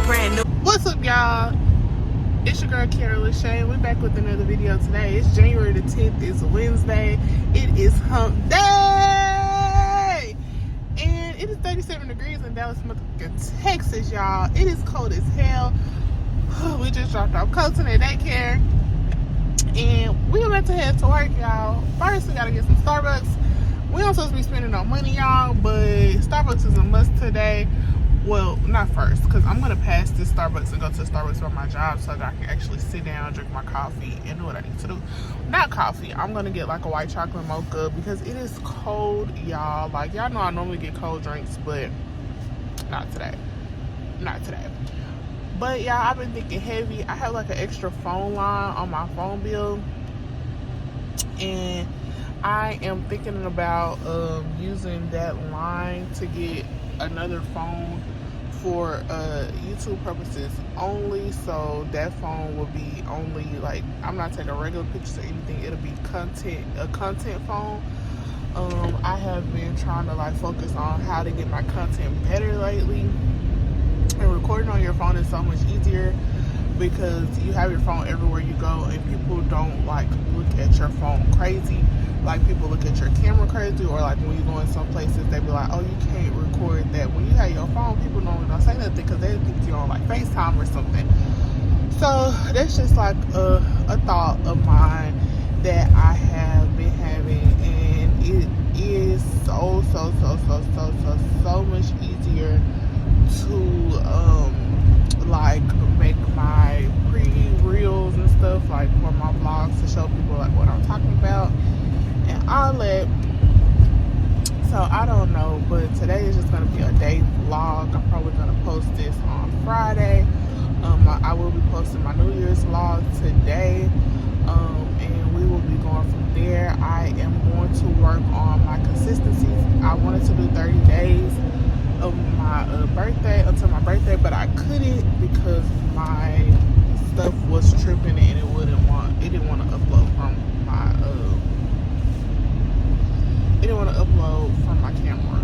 What's up, y'all? It's your girl Carol Shane. We're back with another video today. It's January the 10th. It's Wednesday. It is hump day. And it is 37 degrees in Dallas, motherfucking Texas, y'all. It is cold as hell. We just dropped off Colton at daycare. And we're about to head to work, y'all. First, we gotta get some Starbucks. We don't supposed to be spending no money, y'all, but Starbucks is a must today. Well, not first, because I'm going to pass this Starbucks and go to Starbucks for my job so that I can actually sit down, drink my coffee, and do what I need to do. Not coffee. I'm going to get like a white chocolate mocha because it is cold, y'all. Like, y'all know I normally get cold drinks, but not today. Not today. But, y'all, I've been thinking heavy. I have like an extra phone line on my phone bill. And I am thinking about using that line to get another phone for YouTube purposes only. So that phone will be only like, I'm not taking regular pictures or anything. It'll be a content phone. I have been trying to like focus on how to get my content better lately, and recording on your phone is so much easier because you have your phone everywhere you go, and people don't like look at your phone crazy. Like, people look at your camera crazy, or like when you go in some places, they be like, oh, you can't record that. When you have your phone, people normally don't say nothing because they think you're on like FaceTime or something. So that's just like a thought of mine that I have been having, and it is so much easier to like make my pre-reels and stuff, like for my vlogs, to show people like what I'm talking about and all that. So I don't know, but today is just gonna be a day vlog. I'm probably gonna post this on Friday. I will be posting my New Year's vlog today, and we will be going from there. I am going to work on my consistency. I wanted to do 30 days of my birthday until my birthday, but I couldn't because my stuff was tripping and it didn't want to upload from my it didn't want to upload from my camera.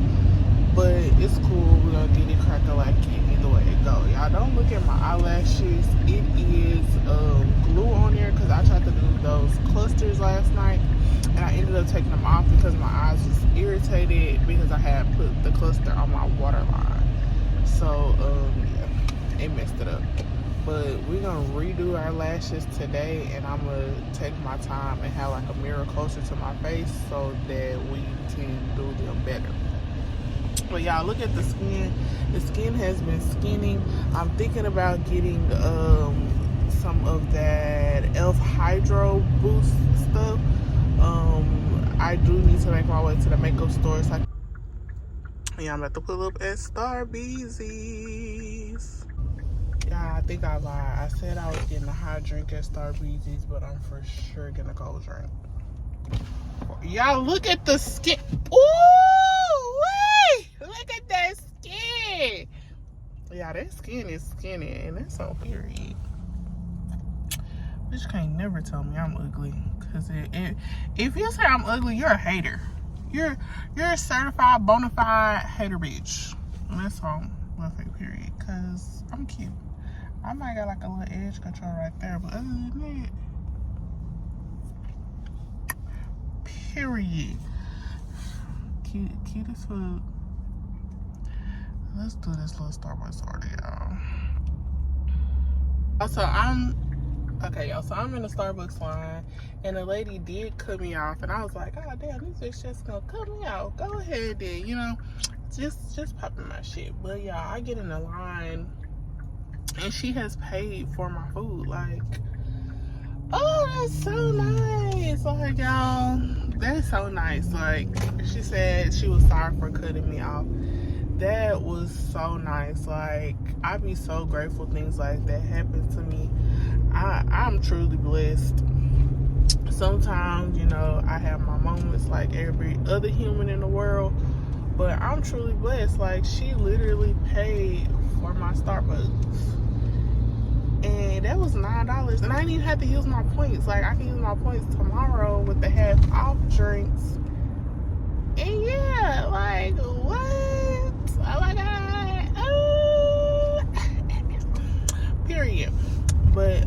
But it's cool. We're gonna get it crack-a-lacking either way it go. Y'all don't look at my eyelashes. It is glue on there because I tried to do those clusters last night and I ended up taking them off because my eyes was irritated because I had put the cluster on my waterline. So yeah, it messed it up. But we're gonna redo our lashes today, and I'm gonna take my time and have like a mirror closer to my face so that we can do them better. But y'all, look at the skin. The skin has been skinning. I'm thinking about getting some of that e.l.f. Hydro Boost stuff. I do need to make my way to the makeup store. So yeah, I'm about to pull up at Starbeezy's. Yeah, I think I lied. I said I was getting a hot drink at Starbeezy's, but I'm for sure getting a cold drink. Y'all, look at the skin. Ooh, wait! Look at that skin. Yeah, that skin is skinny, and that's on period. Bitch can't never tell me I'm ugly, cause if you say I'm ugly, you're a hater. You're a certified, bona fide hater, bitch. And that's on period. Cause I'm cute. I might got like a little edge control right there, but other than that, period. Cute as fuck. Let's do this little Starbucks order, y'all. Also, I'm in the Starbucks line, and the lady did cut me off, and I was like, oh damn, this bitch just gonna cut me off. Go ahead then, you know, just popping my shit. But yeah, I get in the line, and she has paid for my food. Like, oh, that's so nice. Like, y'all, that's so nice. Like, she said she was sorry for cutting me off. That was so nice. Like, I be so grateful things like that happen to me. I'm truly blessed. Sometimes, you know, I have my moments like every other human in the world, but I'm truly blessed. Like, she literally paid for my Starbucks, and that was $9, and I didn't even have to use my points. Like, I can use my points tomorrow with the half off drinks. And yeah, like, what? Oh my god. Oh. But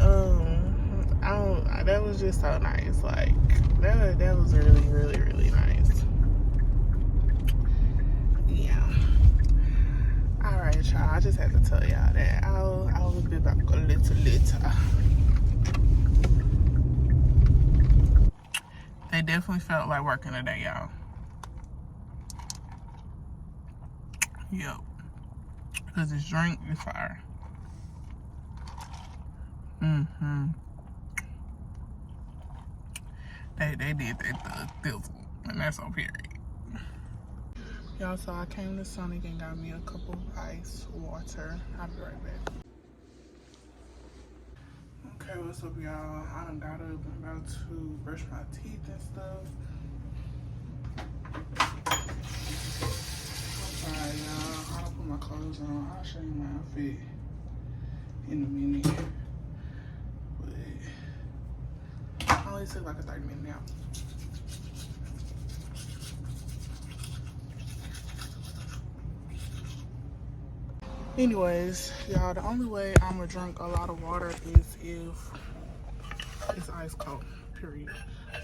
that was just so nice. Like that was really, really, really nice. Yeah. All right, y'all. I just had to tell y'all that I'll be back a little later. They definitely felt like working today, y'all. Yep. Because this drink is fire. They did that thizzle, and that's on period. Y'all, so I came to Sonic and got me a cup of ice water. I'll be right back. Okay, what's up, y'all? I done got up. I'm about to brush my teeth and stuff. I'm sorry, y'all. I don't put my clothes on. I'll show you my outfit in a minute. But I only took like a 30-minute nap. Anyways, y'all, the only way I'm gonna drink a lot of water is if it's ice cold, period.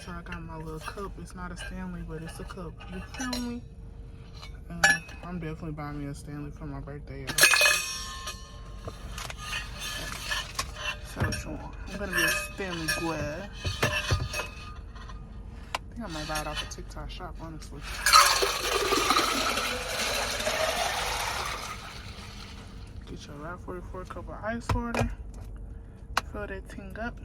So I got my little cup. It's not a Stanley, but it's a cup. You feel me? I'm definitely buying me a Stanley for my birthday, y'all. So sure. I'm gonna be a Stanley boy. I think I might buy it off a TikTok shop, honestly. Get your Route 44 cup of ice water. Fill that thing up.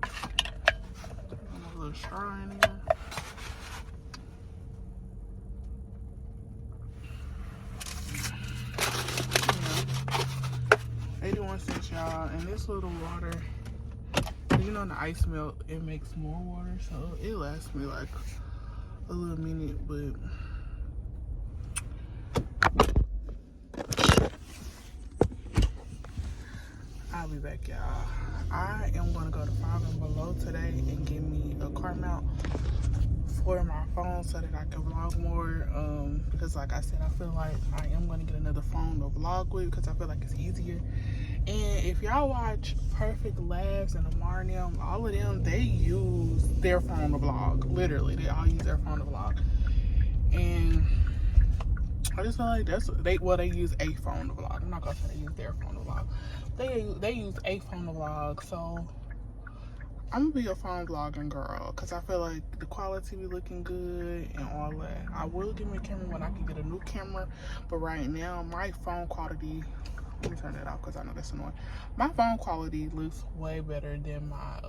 A little straw in here. Yeah. 81 cents, y'all. And this little water, you know, the ice melt, it makes more water, so it lasts me like a little minute, but I'll be back, y'all. I am gonna go to 5 and Below today and get me a car mount for my phone so that I can vlog more. Because like I said, I feel like I am gonna get another phone to vlog with because I feel like it's easier. And if y'all watch Perfect Labs and Amar and them, all of them, they use their phone to vlog. Literally, they all use their phone to vlog. And I just feel like they use a phone to vlog. I'm not gonna say they use their phone to vlog. They use a phone to vlog. So I'm gonna be a phone vlogging girl because I feel like the quality be looking good and all that. I will give me a camera when I can get a new camera, but right now my phone quality. Let me turn that off because I know that's annoying. My phone quality looks way better than my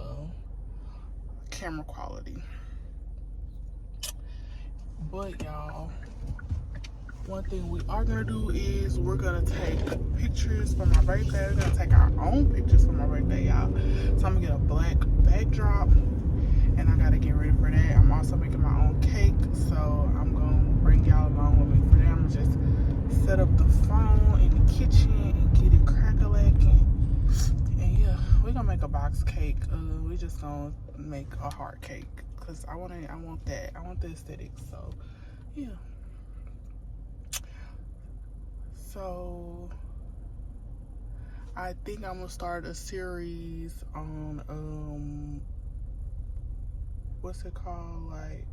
camera quality. But y'all, one thing we are gonna do is we're gonna take pictures for my birthday. We're gonna take our own pictures for my birthday, y'all. So I'm gonna get a black backdrop and I gotta get ready for that. I'm also making my own cake, so I'm gonna bring y'all along with me for that. I'm gonna just set up the phone in the kitchen and get it crack-a-lacking. And yeah, we're gonna make a box cake. We just gonna make a heart cake because I want that. I want the aesthetic. So yeah. So I think I'm gonna start a series on what's it called, like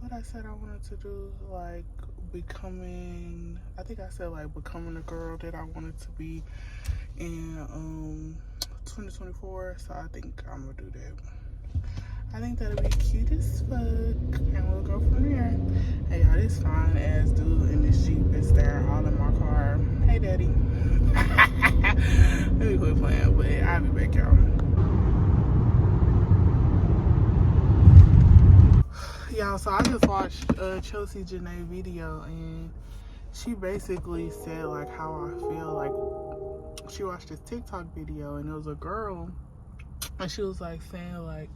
what I said I wanted to do, like becoming, I think I said like becoming the girl that I wanted to be in 2024. So I think I'm gonna do that. I think that'll be cute as fuck, and we'll go from there. Hey y'all, this fine ass dude in this Jeep is there all in my car. Hey daddy. Let me quit playing, but I'll be back, y'all. Y'all, so I just watched Chelsea Janae video, and she basically said like how I feel. Like she watched this TikTok video, and it was a girl, and she was like saying like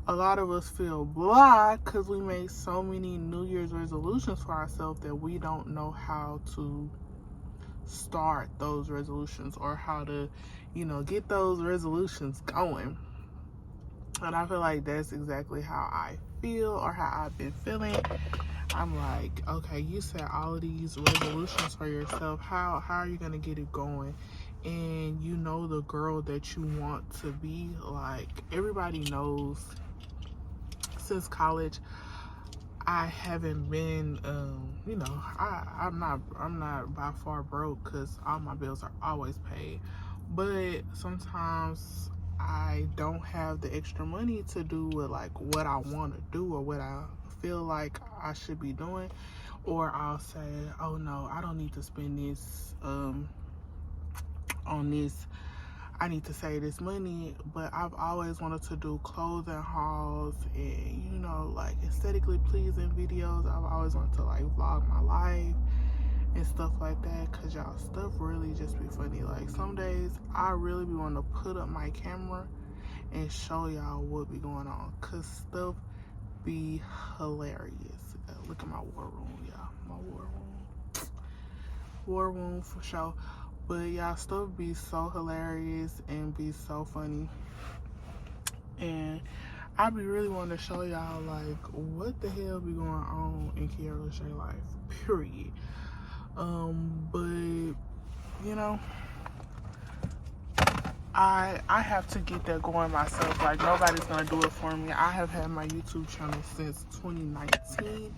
a lot of us feel blah because we made so many New Year's resolutions for ourselves that we don't know how to start those resolutions or how to, you know, get those resolutions going. And I feel like that's exactly how I feel or how I've been feeling. I'm like, okay, you set all of these resolutions for yourself. How are you gonna get it going? And you know the girl that you want to be. Like, everybody knows since college I haven't been you know, I'm not by far broke because all my bills are always paid. But sometimes I don't have the extra money to do with like what I want to do or what I feel like I should be doing. Or I'll say, oh no, I don't need to spend this on this. I need to save this money. But I've always wanted to do clothing hauls and, you know, like aesthetically pleasing videos. I've always wanted to like vlog my life and stuff like that, because y'all, stuff really just be funny. Like, some days I really be wanting to put up my camera and show y'all what be going on, because stuff be hilarious. Look at my war room, y'all. My war room for sure. But y'all, stuff be so hilarious and be so funny, and I be really wanting to show y'all like what the hell be going on in Kiara Lachey life, period. But you know, I have to get that going myself. Like, nobody's gonna do it for me. I have had my YouTube channel since 2019,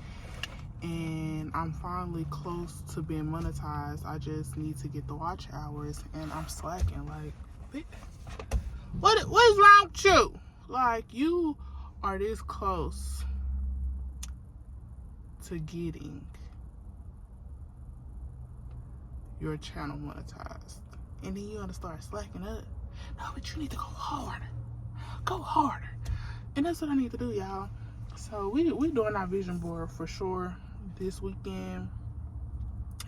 and I'm finally close to being monetized. I just need to get the watch hours, and I'm slacking. Like, what is wrong with you? Like, you are this close to getting your channel monetized, and then you want to start slacking up. No, but you need to go harder. Go harder. And that's what I need to do, y'all. So we doing our vision board for sure this weekend,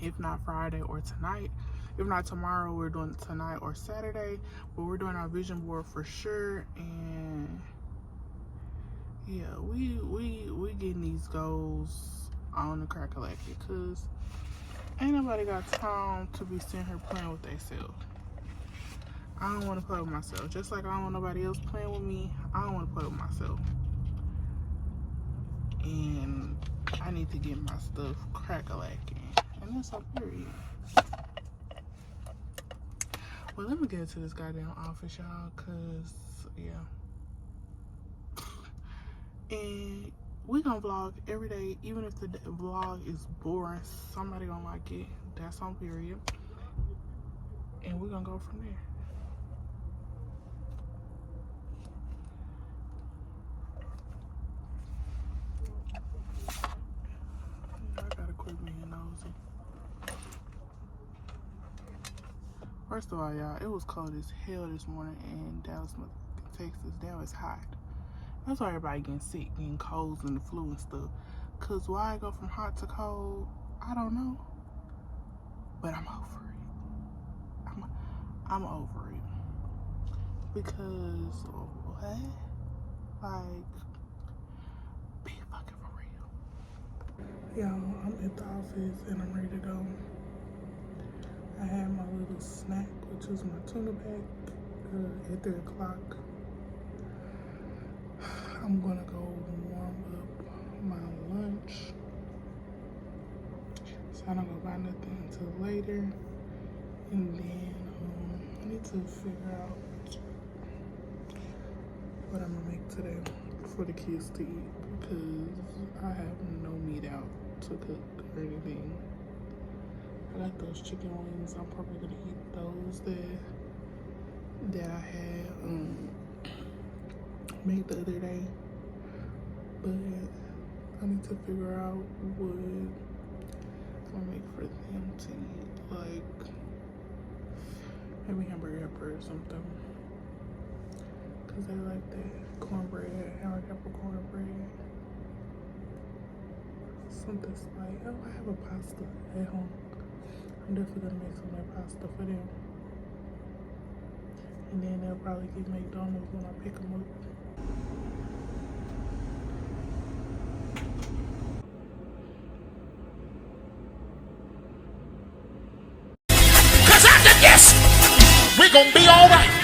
if not Friday or tonight. If not tomorrow, we're doing it tonight or Saturday. But we're doing our vision board for sure. And yeah, we getting these goals on the crack collected, because ain't nobody got time to be sitting here playing with themselves. I don't want to play with myself. Just like I don't want nobody else playing with me, I don't want to play with myself. And I need to get my stuff crack-a-lacking. And that's our period. Well, let me get into this goddamn office, y'all, because, yeah. And we gonna vlog every day, even if the vlog is boring. Somebody gonna like it. That's on period. And we're gonna go from there. I gotta quit being nosy. First of all, y'all, it was cold as hell this morning in Dallas, Texas. That was hot. That's why everybody getting sick, getting colds and the flu and stuff. Cause why I go from hot to cold, I don't know. But I'm over it. I'm over it. Because what? Like, be fucking for real. Y'all, I'm at the office and I'm ready to go. I had my little snack, which was my tuna pack, at 3 o'clock. I'm gonna go warm up my lunch. So I don't go buy nothing until later. And then I need to figure out what I'm gonna make today for the kids to eat, because I have no meat out to cook or anything. I got those chicken wings. I'm probably gonna eat those that I had made the other day, but I need to figure out what I'll make for them to eat, like maybe hamburger helper or something, because they like that cornbread, hamburger helper cornbread, something like, oh, I have a pasta at home. I'm definitely gonna make some of that pasta for them, and then they'll probably get McDonald's when I pick them up. Cause after this, we gonna be alright.